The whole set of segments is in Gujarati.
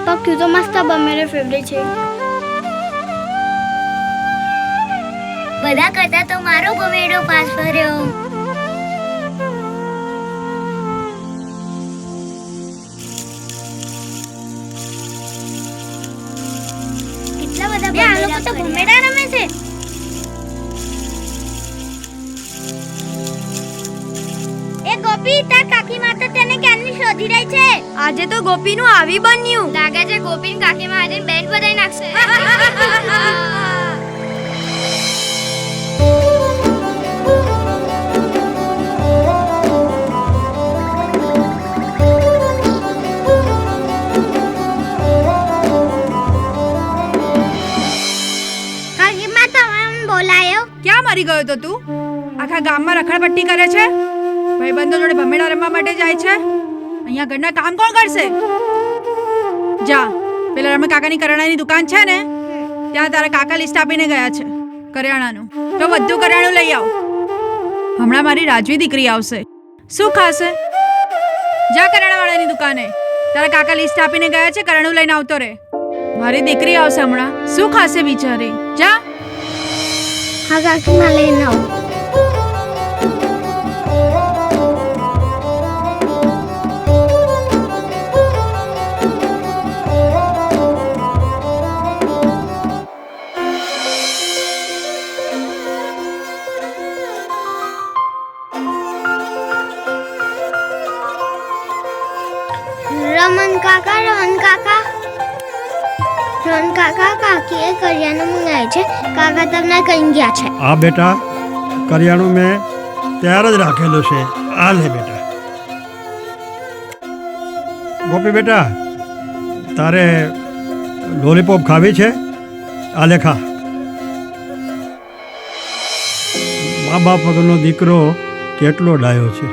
पापा क्यों तो मस्त अब मेरे फेवरेट है। બધા કરતા તો મારો ભમેડો પાસ કર્યો. કેટલા બધા આ લોકો તો ભમેડા રમે છે. એ ગોપી, તાર કાકી માતા તને ક્યાંની શોધી રહી છે. આજે તો ગોપીનું આવી બન્યું. લાગે છે ગોપીની કાકીમાં આજે બેન્ડ બજાવી નાખશે. ક્યાં મરી ગયો તો તું? આખા ગામમાં રખડપટ્ટી કરે છે, ભાઈબંધો જોડે ભમેડા રમવા માટે જાય છે. અહીંયા ઘરના કામ કોણ કરશે? જા, પેલા રમે કાકાની કરિયાણાની દુકાન છે ને, ત્યાં તારા કાકા લિસ્ટ આપીને ગયા છે કરિયાણાનું. તો બધું કરિયાણું લઈ આવ. હમણાં મારી રાજવી દીકરી આવશે. શું ખાશે? જા કરિયાણાવાળાની દુકાને, તારા કાકા લિસ્ટ આપીને ગયા છે, કરિયાણું લઈને આવતો રે. મારી દીકરી આવશે હમણાં. શું ખાશે બિચારી? જા. हाँ काकी मैं लेना हूँ. रमन काका काकीए करियाणું મંગાવ્યું છે. કાકા તમને કઈ ગયા છે? આ બેટા કરિયાણું મેં તૈયાર જ રાખેલું છે. આ લે બેટા. ગોપી બેટા, તારે લોલીપોપ ખાવી છે? આ લે ખા. મા બાપ વગરનો દીકરો કેટલો ડાયો છે.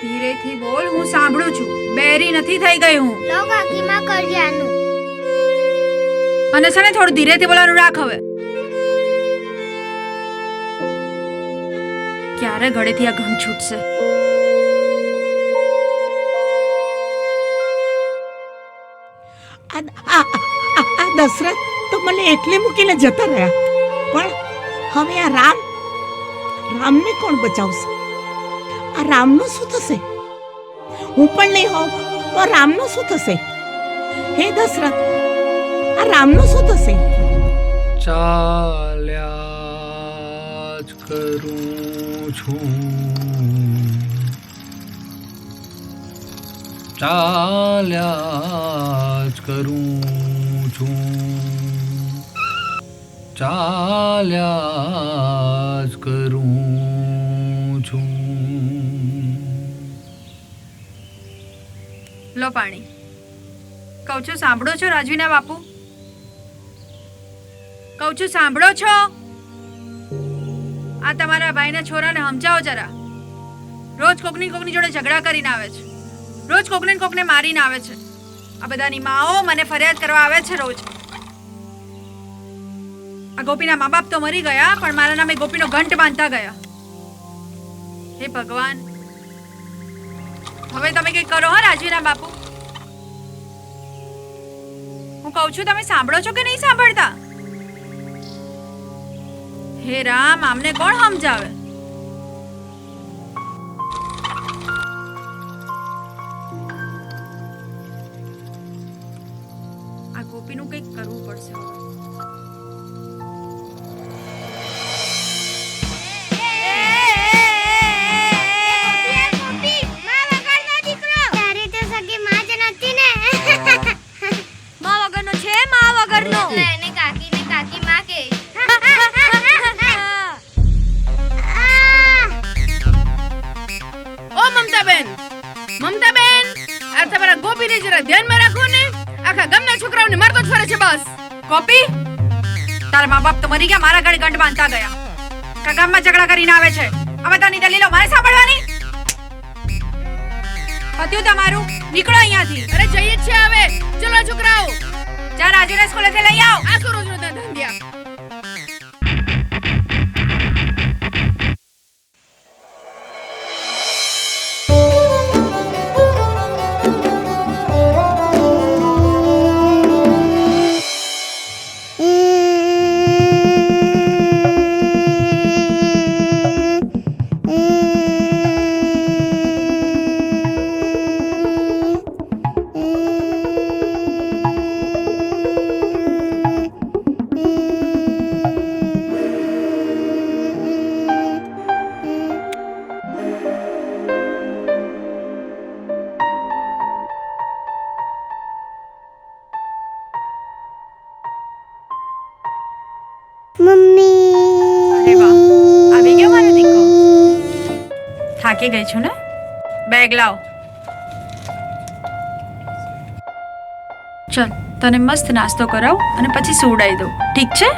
ધીરેથી બોલ, હું સાંભળું છું. બેરી નથી થઈ ગઈ હું. લો કાકીમાં કરિયાણું. અને છે ને થોડું ધીરેથી બોલવાનું રાખ હવે. ક્યારે ગળેથી આ ગમ છૂટશે? આ દશરથ તો મને એટલે મૂકીને જતા રહ્યા, પણ હવે આ રામને કોણ બચાવશે? આ રામનું શું થશે? હું પણ નહીં હોઉં તો રામનું શું થશે? હે દશરથ, આ રામનું શું થશે? ચાલ્યા જ કરું છું, ચાલ્યા જ કરું છું, ચાલ્યા જ કરું છું. લો પાણી. કહું છું સાંભળો છો રાજવીના બાપુ? કહું છું સાંભળો છો? આ તમારા ભાઈના છોરાને સમજાવો જરા. રોજ કોકની જોડે ઝઘડા કરીને આવે છે, રોજ કોકને મારીને આવે છે. આ બધાની માઓ મને ફરિયાદ કરવા આવે છે રોજ. આ ગોપીના મા બાપ તો મરી ગયા, પણ મારા નામે ગોપીનો ઘંટ બાંધતા ગયા. હે ભગવાન, હવે તમે કંઈક કરો હો રાજવીના બાપુ. હું કહું છું તમે સાંભળો છો કે નહીં સાંભળતા? હે રામ, આમને કોણ સમજાવે? આ ગોપીનું કંઈક કરવું પડશે. મમતાબેન, આ તમારા ગોપીને જરા ધ્યાનમાં રાખો ને. આખા ગામના છોકરાઓને મારતો જ ફરે છે બસ. ગોપી, તારા મા બાપ તો મરી ગયા, મારા ગળે ગંઠ બાંધતા ગયા. આખા ગામમાં ઝઘડા કરીને આવે છે. આ બધાની દલીલો મારે સાંભળવાની? પત્યું તમારું, નીકળો અહીંયાથી. અરે જઈએ જ છે હવે. ચલો છોકરાઓ, જા રાજુને સ્કૂલેથી લઈ આવ. આ શું રોજ રોજ ધંધિયા? અરે વાહ, આવી ગયો મારો દીકરો. થાકી ગઈ છું ને? બેગ લાવ. ચલ તને મસ્ત નાસ્તો કરાવ અને પછી સુવડાવી દઉં, ઠીક છે?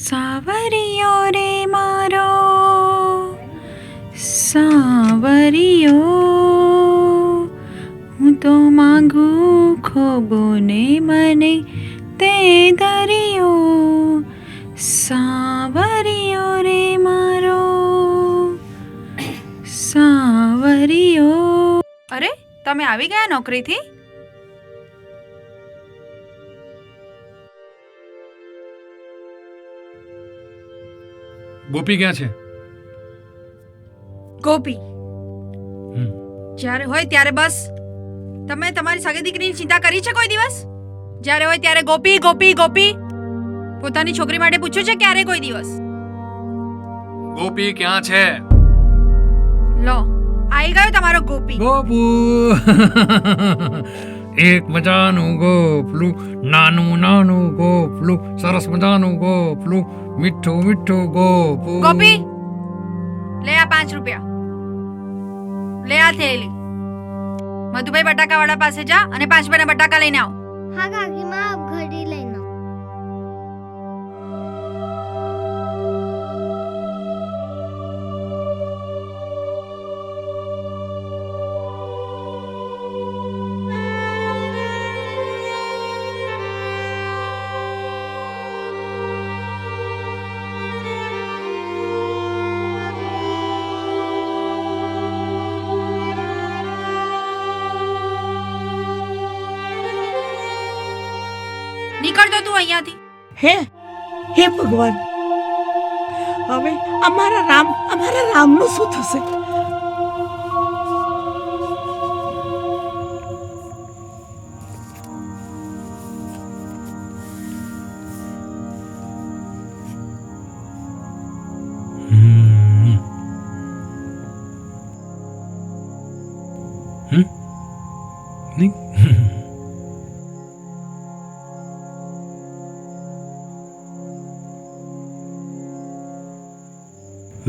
સાવરિયો રે મારો સાવરિયો, હું તો માંગુ ખોબોને મને તે દરિયો. સાવરિયો રે મારો સાવરિયો. અરે તમે આવી ગયા નોકરીથી? ગોપી ક્યાં છે? ગોપી જ્યારે હોય ત્યારે બસ. તમે તમારી સગી દીકરીની ચિંતા કરી છે કોઈ દિવસ? જ્યારે હોય ત્યારે ગોપી ગોપી ગોપી. પોતાની છોકરી માટે પૂછ્યું છે ક્યારે કોઈ દિવસ? ગોપી ક્યાં છે? લો આવી ગયો તમારો ગોપી. ગોપુ એક મજાનું ગોપલું, નાનું નાનું ગોપલું, સરસ મજાનું ગોપલું, મીઠું મીઠું ગોપુ. ગોપી લે આ 5 રૂપિયા. લે આ થેલી. મધુભાઈ બટાકાવાળા પાસે જા અને 5 રૂપિયાના બટાકા લઈને આવ. હા કાકી માં ઘડી લઈને આવો. નીકળ તો તું અહીંયાથી. હે હે ભગવાન, હવે અમારા રામનું શું થશે?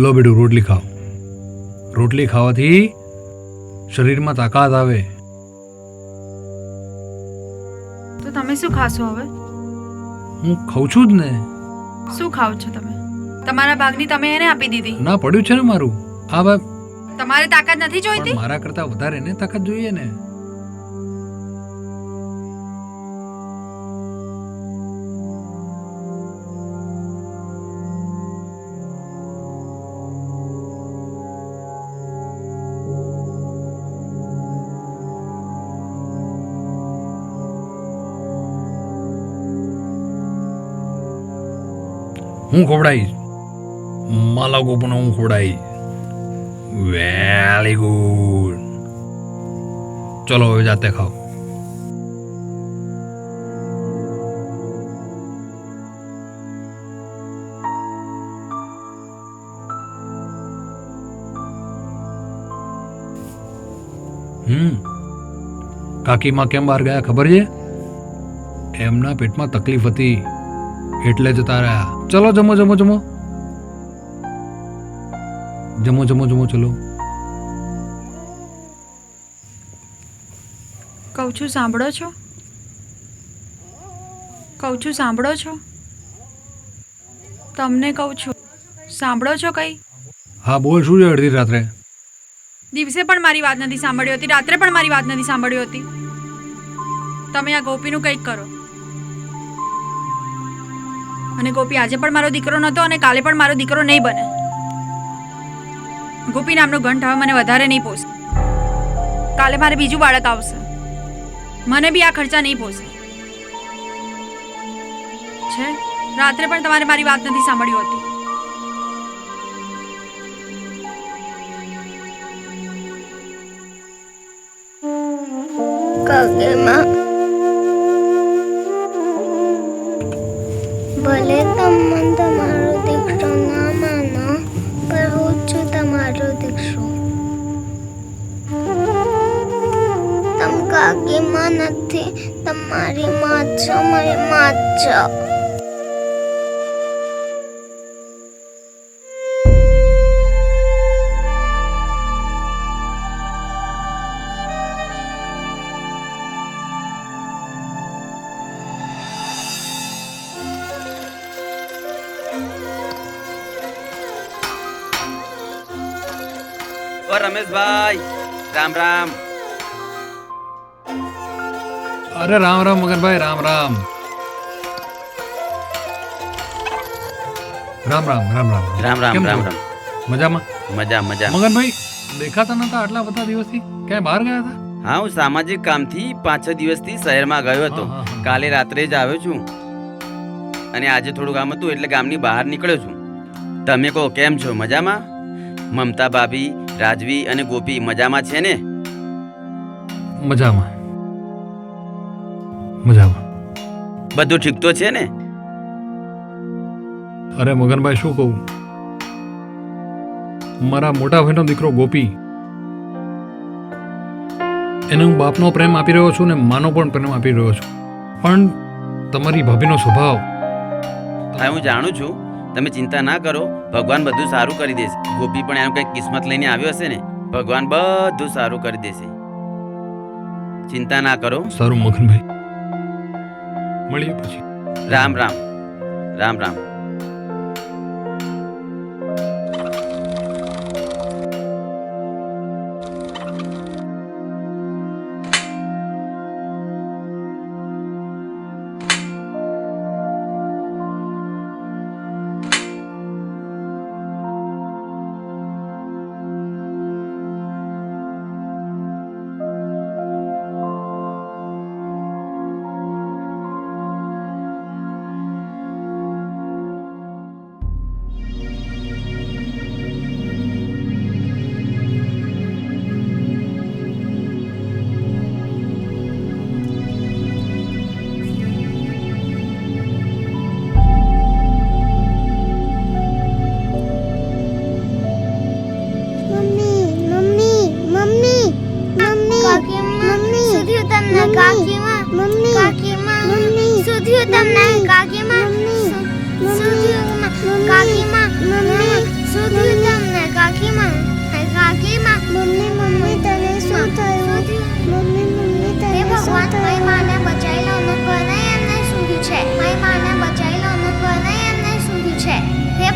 લો બેટું રોટલી ખાઓ. રોટલી ખાવાથી શરીરમાં તાકાત આવે. તો તમે શું ખાશો હવે? હું ખાઉં છું જ ને. શું ખાવ છો તમે? તમારા ભાગની તમે એને આપી દીધી. ના પડ્યું છે ને મારું. આ બાપ તમારે તાકાત નથી જોઈતી? મારા કરતા વધારે ને તાકાત જોઈએ ને. હું ખવડાવીશ. માલા ગોપુને હું ખવડાવીશ. Very good. ચલો હવે જાતે ખાઓ. કાકીમાં કેમ બહાર ગયા ખબર છે? એમના પેટમાં તકલીફ હતી એટલે જતા રહ્યા. ચલો જમો જમો જમો જમો જમો જમો ચલો. કહું છું સાંભળો છો? કહું છું સાંભળો છો? તમને કહું છું સાંભળો છો કંઈ? હા બોલ, શું છે અડધી રાત્રે? દિવસે પણ મારી વાત નથી સાંભળી હતી, રાત્રે પણ મારી વાત નથી સાંભળી હતી. તમે આ ગોપીનું કંઈક કરો. અને ગોપી આજે પણ મારો દીકરો નહોતો અને કાલે પણ મારો દીકરો નહીં બને. ગોપી નામનો ઘંટ હવે મને વધારે નહીં પોસે. કાલે મારે બીજું બાળક આવશે. મને બી આ ખર્ચા નહીં પોસે છે. રાત્રે પણ તમારે મારી વાત નથી સાંભળ્યું હતી. કાકીમાં, ભલે તમે તમારો દીકરો ના માનો, પણ હું જ છું તમારો દીકરો. તમ કાકીમાં નથી, તમારી માં છો, મારી માં છો. ઓ રમેશભાઈ, રામ રામ. અરે રામ રામ મગનભાઈ, રામ રામ. રામ રામ રામ રામ રામ રામ કેમ રામ છો? રામ. મજામાં? મજા મજા. મગનભાઈ દેખાતા નતા આટલા બધા દિવસથી, ક્યાંય બહાર ગયા હતા? હા, હું સામાજિક કામથી 5-6 દિવસથી શહેરમાં ગયો હતો. હા, હા, હા. કાલે રાત્રે જ આવ્યો છું અને આજે થોડું કામ હતું એટલે ગામની બહાર નીકળ્યો છું. તમે કહો કેમ છો? મજામાં? મમતા ભાભી, રાજવી અને ગોપી મજામાં છે ને? મજામાં મજામાં. બધું ઠીક તો છે ને? અરે મગનભાઈ શું કહું, મારા મોટા ભાઈનો દીકરો ગોપી, એને હું બાપનો પ્રેમ આપી રહ્યો છું ને માનો પણ પ્રેમ આપી રહ્યો છું, પણ તમારી ભાભીનો સ્વભાવ. હા, હું જાણું છું. તમે ચિંતા ના કરો, ભગવાન બધું સારું કરી દેશે. ગોપી પણ એનું કંઈક કિસ્મત લઈને આવ્યો હશે ને, ભગવાન બધું સારું કરી દેશે. ચિંતા ના કરો. સારું મગનભાઈ, મળીએ પછી. રામ રામ રામ રામ.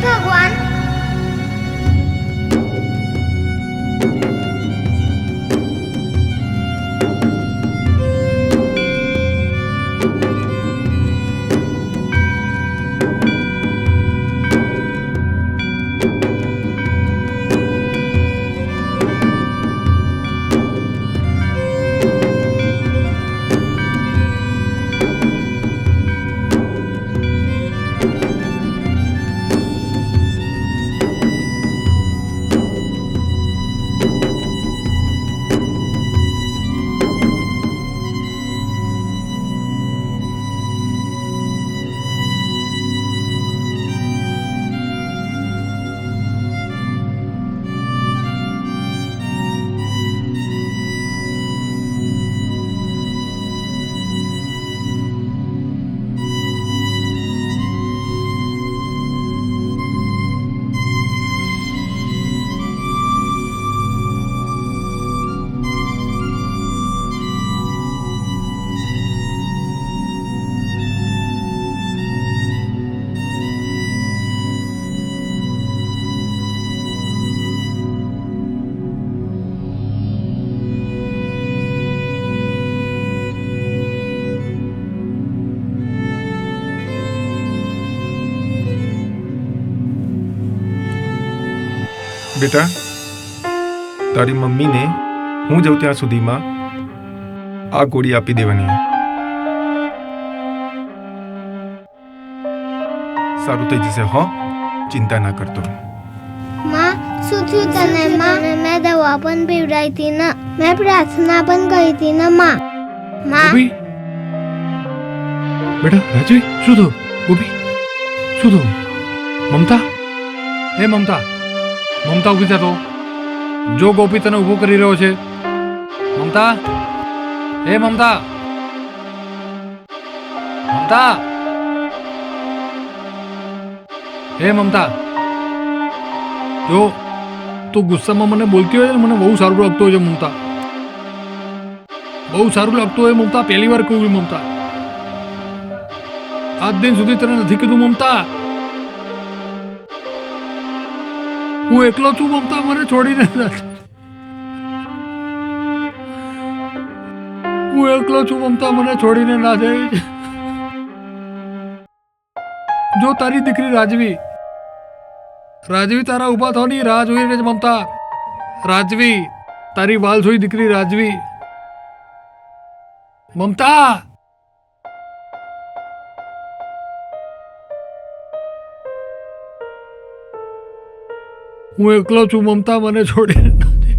ભગવાન બેટા તારી મમ્મીને હું જઉં ત્યાં સુધીમાં આ ગોળી આપી દેવાની. સારું થઈ જશે હો, ચિંતા ના કરતો. માં શું થયું તને? માં મેં દવા પણ પીવડાવી હતી ને, મેં પ્રાર્થના પણ કરી હતી ને માં. માં ગોપી બેટા રાજવી શું થયું? ગોપી શું થયું? મમતા એ મમતા મમતા ઊભી થતો. જો ગોપી તને ઊભો કરી રહ્યો છે. મમતા એ મમતા મમતા એ મમતા જો તું ગુસ્સામાં મને બોલતી હોય ને મને બહુ સારું લાગતું હોય છે મમતા. બહુ સારું લાગતું હોય મમતા. પહેલી વાર કહું છું મમતા. આજ દિન સુધી તને નથી કીધું મમતા. હું એકલો છું મમતા, મને છોડીને હું એકલો છું મમતા, મને છોડીને ના જાય. જો તારી દીકરી રાજવી તારા ઉભા થવાની રાહ જોઈ રહી છે મમતા. રાજવી તારી વાલ જોઈ દીકરી રાજવી. મમતા હું એકલો છું મમતા, મને છોડીને ના જાય.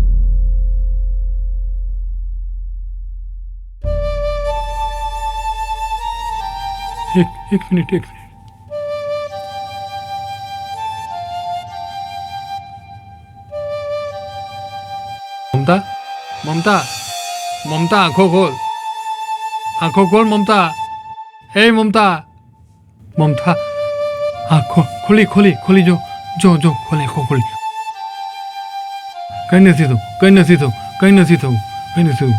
એક મિનિટ મમતા મમતા મમતા આંખો ખોલ મમતા. હે મમતા મમતા આંખો ખોલી જો ખોલી આંખો ખોલી. કઈ નથી થયું.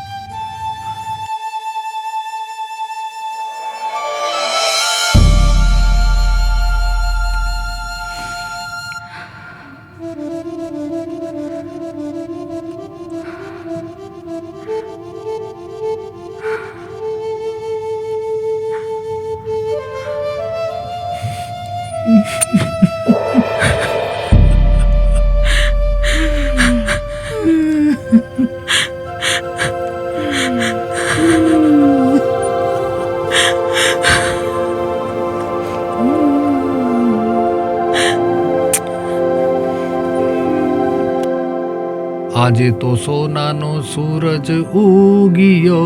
આજે તો સોનાનો સૂરજ ઉગ્યો.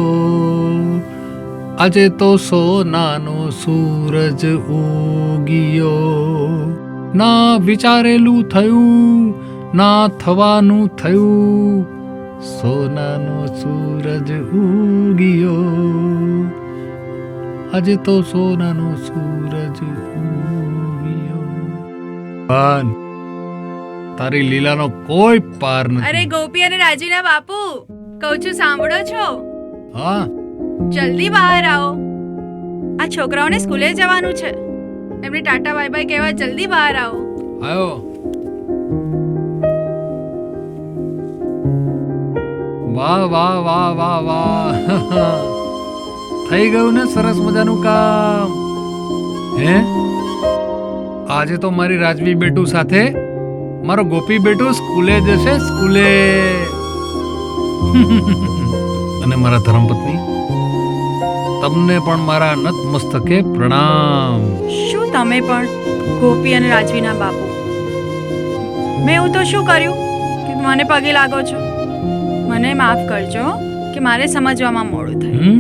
આજે તો સોનાનો સૂરજ ઉગ્યો. ના વિચારેલું થયું ના થવાનું થયું. સોનાનો સૂરજ ઉગ્યો. આજે તો સોનાનો સૂરજ ઉગ્યો. પાન તારી લીલાનો કોઈ પાર નથી. અરે ગોપી અને રાજીના બાપુ, કહું છું સાંભળો છો? હા જલ્દી બહાર આવો. આ છોકરાઓને સ્કૂલે જવાનું છે. એમને ટાટા બાય બાય કહેવા જલ્દી બહાર આવો. આયો. વાહ થઈ ગયું ને સરસ મજાનું કામ. હે આજે તો મારી રાજવી બેટુ સાથે મારો ગોપી બેટુ સ્કૂલે જશે. અને મારા ધર્મપત્ની તમને પણ મારા નત મસ્તકે પ્રણામ. શું તમે પણ ગોપી અને રાજવીના બાપુ? મેં એવું તો શું કર્યું કે મને પગે લાગો છો? મને માફ કરજો કે મારે સમજવામાં મોડું થયું.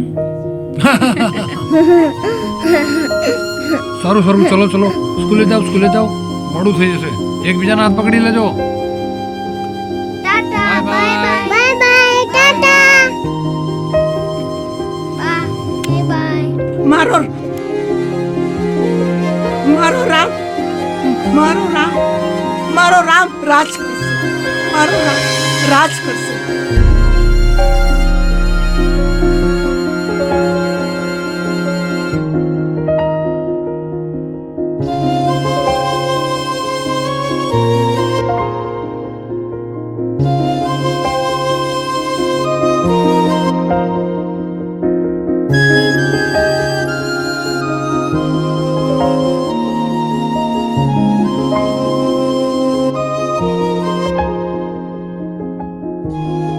સારું ચલો સ્કૂલે જાઓ મોડું થઈ જશે. એકબીજાના હાથ પકડી લેજો. Tata bye bye. Bye bye Tata bye bye. મારો રામ રાજ કરશે. મારો રામ રાજ કરશે. છે